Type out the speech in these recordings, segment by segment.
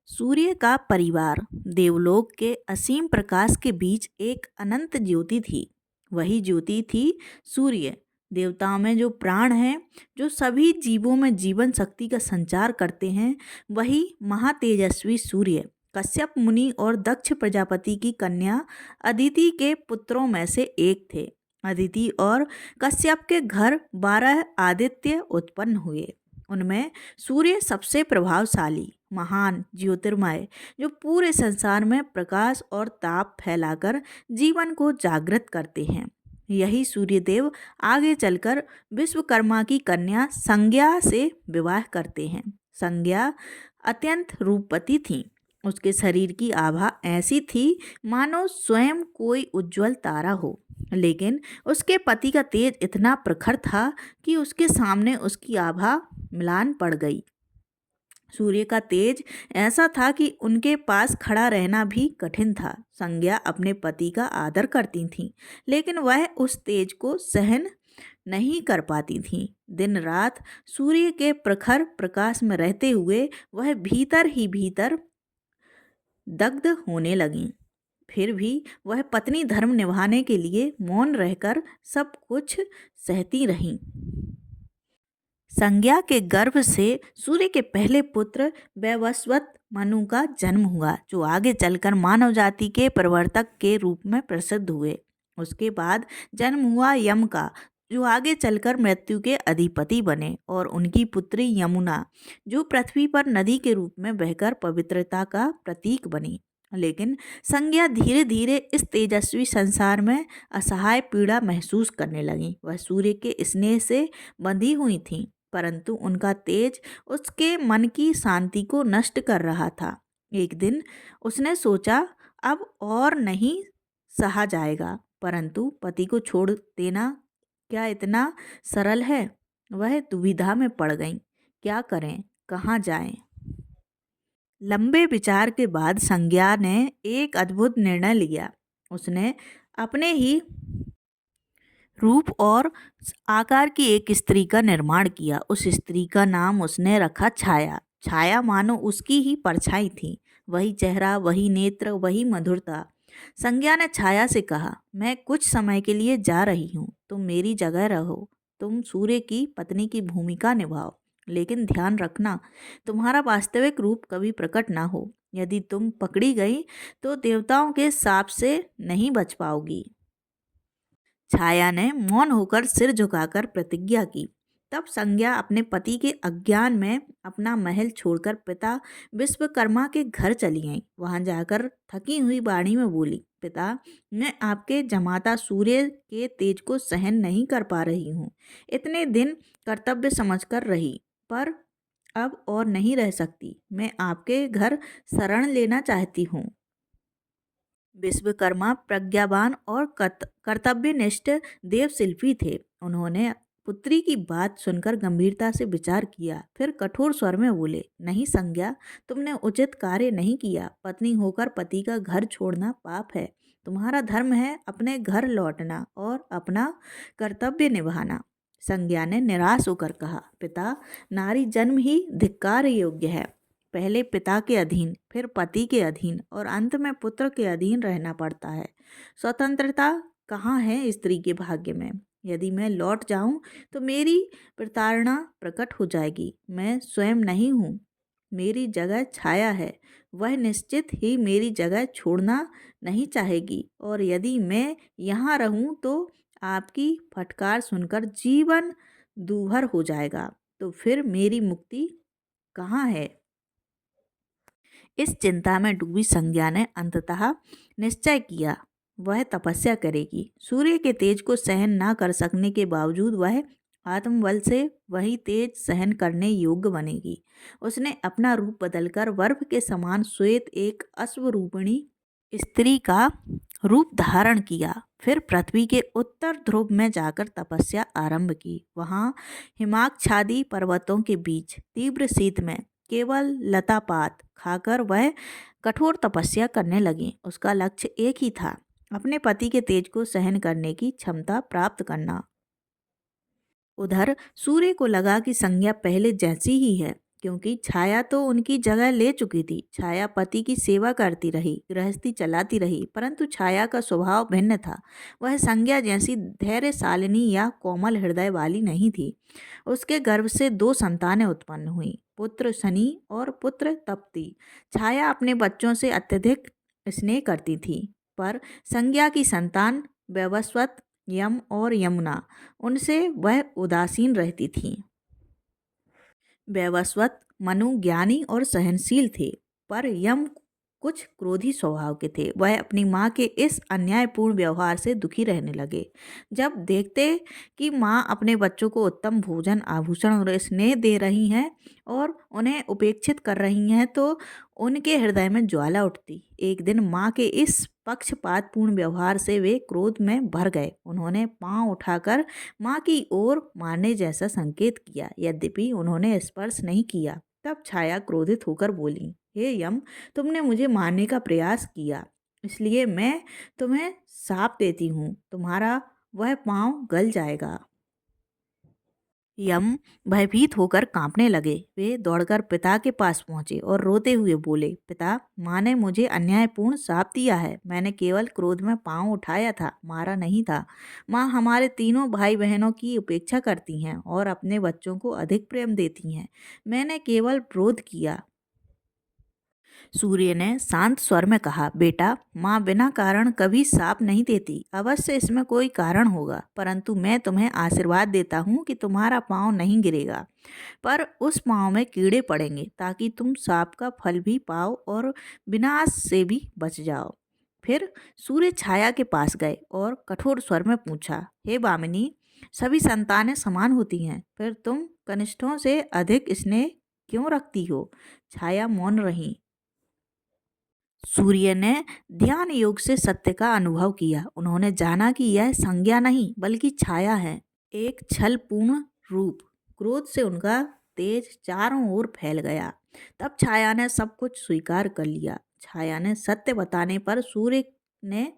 सूर्य का परिवार देवलोक के असीम प्रकाश के बीच एक अनंत ज्योति थी। वही ज्योति थी सूर्य। देवताओं में जो प्राण हैं, जो सभी जीवों में जीवन शक्ति का संचार करते हैं, वही महातेजस्वी सूर्य कश्यप मुनि और दक्ष प्रजापति की कन्या अदिति के पुत्रों में से एक थे। अदिति और कश्यप के घर 12 आदित्य उत्पन्न हुए। उनमें सूर्य सबसे प्रभावशाली महान ज्योतिर्मय, जो पूरे संसार में प्रकाश और ताप फैलाकर जीवन को जागृत करते हैं। यही सूर्यदेव आगे चलकर विश्वकर्मा की कन्या संज्ञा से विवाह करते हैं। संज्ञा अत्यंत रूपवती थी। उसके शरीर की आभा ऐसी थी मानो स्वयं कोई उज्जवल तारा हो, लेकिन उसके पति का तेज इतना प्रखर था कि उसके सामने उसकी आभा म्लान पड़ गई। सूर्य का तेज ऐसा था कि उनके पास खड़ा रहना भी कठिन था। संज्ञा अपने पति का आदर करती थीं, लेकिन वह उस तेज को सहन नहीं कर पाती थीं। दिन रात सूर्य के प्रखर प्रकाश में रहते हुए वह भीतर ही भीतर दग्ध होने लगीं। फिर भी वह पत्नी धर्म निभाने के लिए मौन रहकर सब कुछ सहती रहीं। संज्ञा के गर्भ से सूर्य के पहले पुत्र वैवस्वत मनु का जन्म हुआ, जो आगे चलकर मानव जाति के प्रवर्तक के रूप में प्रसिद्ध हुए। उसके बाद जन्म हुआ यम का, जो आगे चलकर मृत्यु के अधिपति बने, और उनकी पुत्री यमुना, जो पृथ्वी पर नदी के रूप में बहकर पवित्रता का प्रतीक बनी। लेकिन संज्ञा धीरे धीरे इस तेजस्वी संसार में असहाय पीड़ा महसूस करने लगी। वह सूर्य के स्नेह से बंधी हुई थी, परंतु उनका तेज उसके मन की शांति को नष्ट कर रहा था। एक दिन उसने सोचा, अब और नहीं सहा जाएगा, परंतु पति को छोड़ देना क्या इतना सरल है? वह दुविधा में पड़ गई। क्या करें, कहाँ जाएं? लंबे विचार के बाद संज्ञा ने एक अद्भुत निर्णय लिया। उसने अपने ही रूप और आकार की एक स्त्री का निर्माण किया। उस स्त्री का नाम उसने रखा छाया। छाया मानो उसकी ही परछाई थी। वही चेहरा, वही नेत्र, वही मधुरता। संज्ञा ने छाया से कहा, मैं कुछ समय के लिए जा रही हूँ, तुम मेरी जगह रहो। तुम सूर्य की पत्नी की भूमिका निभाओ, लेकिन ध्यान रखना तुम्हारा वास्तविक रूप कभी प्रकट ना हो। यदि तुम पकड़ी गई तो देवताओं के शाप से नहीं बच पाओगी। छाया ने मौन होकर सिर झुकाकर प्रतिज्ञा की। तब संज्ञा अपने पति के अज्ञान में अपना महल छोड़कर पिता विश्वकर्मा के घर चली गई। वहां जाकर थकी हुई वाणी में बोली, पिता, मैं आपके जमाता सूर्य के तेज को सहन नहीं कर पा रही हूँ। इतने दिन कर्तव्य समझकर रही, पर अब और नहीं रह सकती। मैं आपके घर शरण लेना चाहती हूँ। विश्वकर्मा प्रज्ञावान और कर्तव्यनिष्ठ देवशिल्पी थे। उन्होंने पुत्री की बात सुनकर गंभीरता से विचार किया, फिर कठोर स्वर में बोले, नहीं संज्ञा, तुमने उचित कार्य नहीं किया। पत्नी होकर पति का घर छोड़ना पाप है। तुम्हारा धर्म है अपने घर लौटना और अपना कर्तव्य निभाना। संज्ञा ने निराश होकर कहा, पिता, नारी जन्म ही धिक्कार योग्य है। पहले पिता के अधीन, फिर पति के अधीन और अंत में पुत्र के अधीन रहना पड़ता है। स्वतंत्रता कहाँ है स्त्री के भाग्य में? यदि मैं लौट जाऊं तो मेरी प्रताड़ना प्रकट हो जाएगी। मैं स्वयं नहीं हूँ, मेरी जगह छाया है। वह निश्चित ही मेरी जगह छोड़ना नहीं चाहेगी, और यदि मैं यहाँ रहूं तो आपकी फटकार सुनकर जीवन दूभर हो जाएगा। तो फिर मेरी मुक्ति कहाँ है? इस चिंता में डूबी संज्ञा ने अंततः निश्चय किया, वह तपस्या करेगी। सूर्य के तेज को सहन ना कर सकने के बावजूद वह आत्मबल से वही तेज सहन करने योग्य बनेगी। उसने अपना रूप बदलकर वर्फ के समान श्वेत एक अश्वरूपिणी स्त्री का रूप धारण किया। फिर पृथ्वी के उत्तर ध्रुव में जाकर तपस्या आरंभ की। वहाँ हिमाच्छादी पर्वतों के बीच तीव्र शीत में केवल लतापात खाकर वह कठोर तपस्या करने लगी। उसका लक्ष्य एक ही था, अपने पति के तेज को सहन करने की क्षमता प्राप्त करना। उधर सूर्य को लगा कि संज्ञा पहले जैसी ही है, क्योंकि छाया तो उनकी जगह ले चुकी थी। छाया पति की सेवा करती रही, गृहस्थी चलाती रही, परंतु छाया का स्वभाव भिन्न था। वह संज्ञा जैसी धैर्यशालिनी या कोमल हृदय वाली नहीं थी। उसके गर्भ से दो संतानें उत्पन्न हुईं, पुत्र शनि और पुत्र तप्ती। छाया अपने बच्चों से अत्यधिक स्नेह करती थी, पर संज्ञा की संतान वैवस्वत, यम और यमुना, उनसे वह उदासीन रहती थी। वैवस्वत मनु ज्ञानी और सहनशील थे, पर यम कुछ क्रोधी स्वभाव के थे। वह अपनी माँ के इस अन्यायपूर्ण व्यवहार से दुखी रहने लगे। जब देखते कि माँ अपने बच्चों को उत्तम भोजन, आभूषण और स्नेह दे रही हैं और उन्हें उपेक्षित कर रही हैं, तो उनके हृदय में ज्वाला उठती। एक दिन माँ के इस पक्षपातपूर्ण व्यवहार से वे क्रोध में भर गए। उन्होंने पांव उठाकर माँ की ओर मारने जैसा संकेत किया, यद्यपि उन्होंने स्पर्श नहीं किया। तब छाया क्रोधित होकर बोली, हे यम, तुमने मुझे मारने का प्रयास किया, इसलिए मैं तुम्हें शाप देती हूँ, तुम्हारा वह पांव गल जाएगा। यम भयभीत होकर कांपने लगे। वे दौड़कर पिता के पास पहुंचे और रोते हुए बोले, पिता, माँ ने मुझे अन्यायपूर्ण शाप दिया है। मैंने केवल क्रोध में पांव उठाया था, मारा नहीं था। माँ हमारे तीनों भाई बहनों की उपेक्षा करती हैं और अपने बच्चों को अधिक प्रेम देती हैं। मैंने केवल विरोध किया। सूर्य ने शांत स्वर में कहा, बेटा, माँ बिना कारण कभी शाप नहीं देती। अवश्य इसमें कोई कारण होगा, परंतु मैं तुम्हें आशीर्वाद देता हूँ कि तुम्हारा पाँव नहीं गिरेगा, पर उस पाँव में कीड़े पड़ेंगे, ताकि तुम शाप का फल भी पाओ और विनाश से भी बच जाओ। फिर सूर्य छाया के पास गए और कठोर स्वर में पूछा, हे बामिनी, सभी संतानें समान होती हैं, फिर तुम कनिष्ठों से अधिक स्नेह क्यों रखती हो? छाया मौन रही। सूर्य ने ध्यान योग से सत्य का अनुभव किया। उन्होंने जाना कि यह संज्ञा नहीं बल्कि छाया है, एक छलपूर्ण रूप। क्रोध से उनका तेज चारों ओर फैल गया। तब छाया ने सब कुछ स्वीकार कर लिया। छाया ने सत्य बताने पर सूर्य ने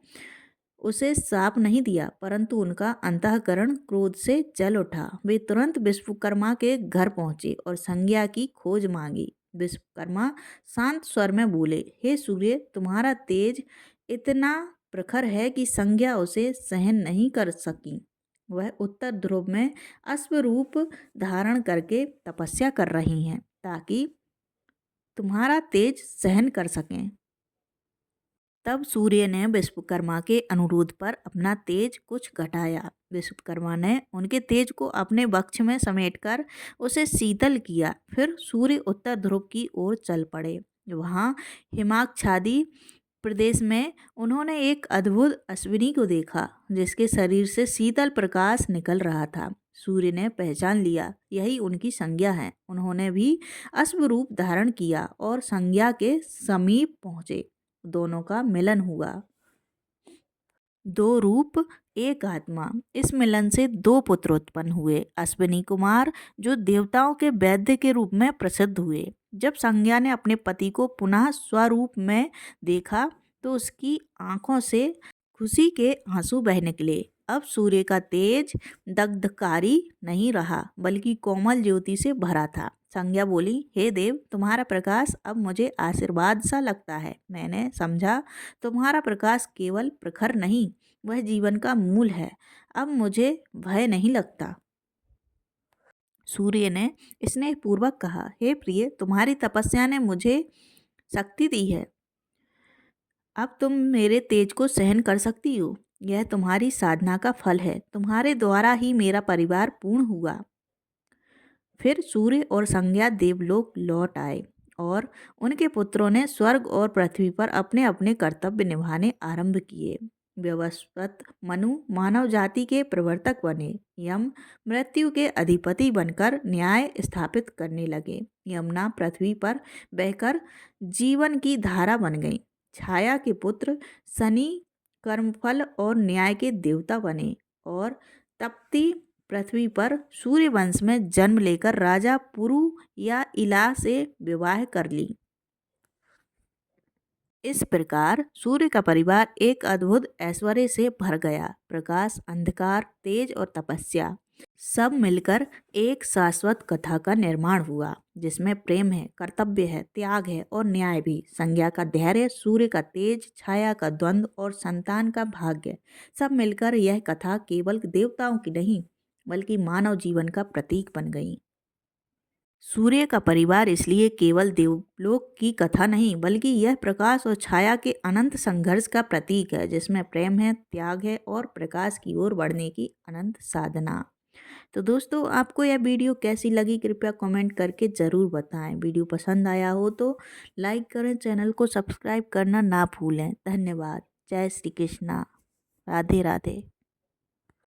उसे शाप नहीं दिया, परंतु उनका अंतःकरण क्रोध से जल उठा। वे तुरंत विश्वकर्मा के घर पहुंचे और संज्ञा की खोज मांगी। विश्वकर्मा शांत स्वर में बोले, हे सूर्य, तुम्हारा तेज इतना प्रखर है कि संज्ञा उसे सहन नहीं कर सकी। वह उत्तर ध्रुव में अश्वरूप धारण करके तपस्या कर रही हैं, ताकि तुम्हारा तेज सहन कर सकें। तब सूर्य ने विश्वकर्मा के अनुरोध पर अपना तेज कुछ घटाया। विश्वकर्मा ने उनके तेज को अपने वक्ष में समेटकर उसे शीतल किया। फिर सूर्य उत्तर ध्रुव की ओर चल पड़े। वहाँ हिमाच्छादी प्रदेश में उन्होंने एक अद्भुत अश्विनी को देखा, जिसके शरीर से शीतल प्रकाश निकल रहा था। सूर्य ने पहचान लिया, यही उनकी संज्ञा है। उन्होंने भी अश्वरूप धारण किया और संज्ञा के समीप पहुँचे। दोनों का मिलन हुआ। दो रूप एक आत्मा। इस मिलन से दो पुत्र उत्पन्न हुए, अश्विनी कुमार, जो देवताओं के वैद्य के रूप में प्रसिद्ध हुए। जब संज्ञा ने अपने पति को पुनः स्वरूप में देखा, तो उसकी आंखों से खुशी के आंसू बह निकले। अब सूर्य का तेज दग्धकारी नहीं रहा, बल्कि कोमल ज्योति से भरा था। संज्ञा बोली, हे देव, तुम्हारा प्रकाश अब मुझे आशीर्वाद सा लगता है। मैंने समझा तुम्हारा प्रकाश केवल प्रखर नहीं, वह जीवन का मूल है। अब मुझे भय नहीं लगता। सूर्य ने स्नेहपूर्वक कहा, हे प्रिय, तुम्हारी तपस्या ने मुझे शक्ति दी है। अब तुम मेरे तेज को सहन कर सकती हो। यह तुम्हारी साधना का फल है। तुम्हारे द्वारा ही मेरा परिवार पूर्ण हुआ। फिर सूर्य और संज्ञा देवलोक लौट आए और उनके पुत्रों ने स्वर्ग और पृथ्वी पर अपने अपने कर्तव्य निभाने आरंभ किए। व्यवस्वत मनु मानव जाति के प्रवर्तक बने। यम मृत्यु के अधिपति बनकर न्याय स्थापित करने लगे। यमुना पृथ्वी पर बहकर जीवन की धारा बन गई। छाया के पुत्र शनि कर्मफल और न्याय के देवता बने और तप्ती पृथ्वी पर सूर्य वंश में जन्म लेकर राजा पुरु या इला से विवाह कर ली। इस प्रकार सूर्य का परिवार एक अद्भुत ऐश्वर्य से भर गया। प्रकाश, अंधकार, तेज और तपस्या सब मिलकर एक शाश्वत कथा का निर्माण हुआ जिसमें प्रेम है, कर्तव्य है, त्याग है और न्याय भी। संज्ञा का धैर्य, सूर्य का तेज, छाया का द्वंद्व और संतान का भाग्य, सब मिलकर यह कथा केवल देवताओं की नहीं बल्कि मानव जीवन का प्रतीक बन गई। सूर्य का परिवार इसलिए केवल देवलोक की कथा नहीं बल्कि यह प्रकाश और छाया के अनंत संघर्ष का प्रतीक है जिसमें प्रेम है, त्याग है और प्रकाश की ओर बढ़ने की अनंत साधना। तो दोस्तों, आपको यह वीडियो कैसी लगी कृपया कमेंट करके ज़रूर बताएं। वीडियो पसंद आया हो तो लाइक करें, चैनल को सब्सक्राइब करना ना भूलें। धन्यवाद। जय श्री कृष्णा। राधे राधे।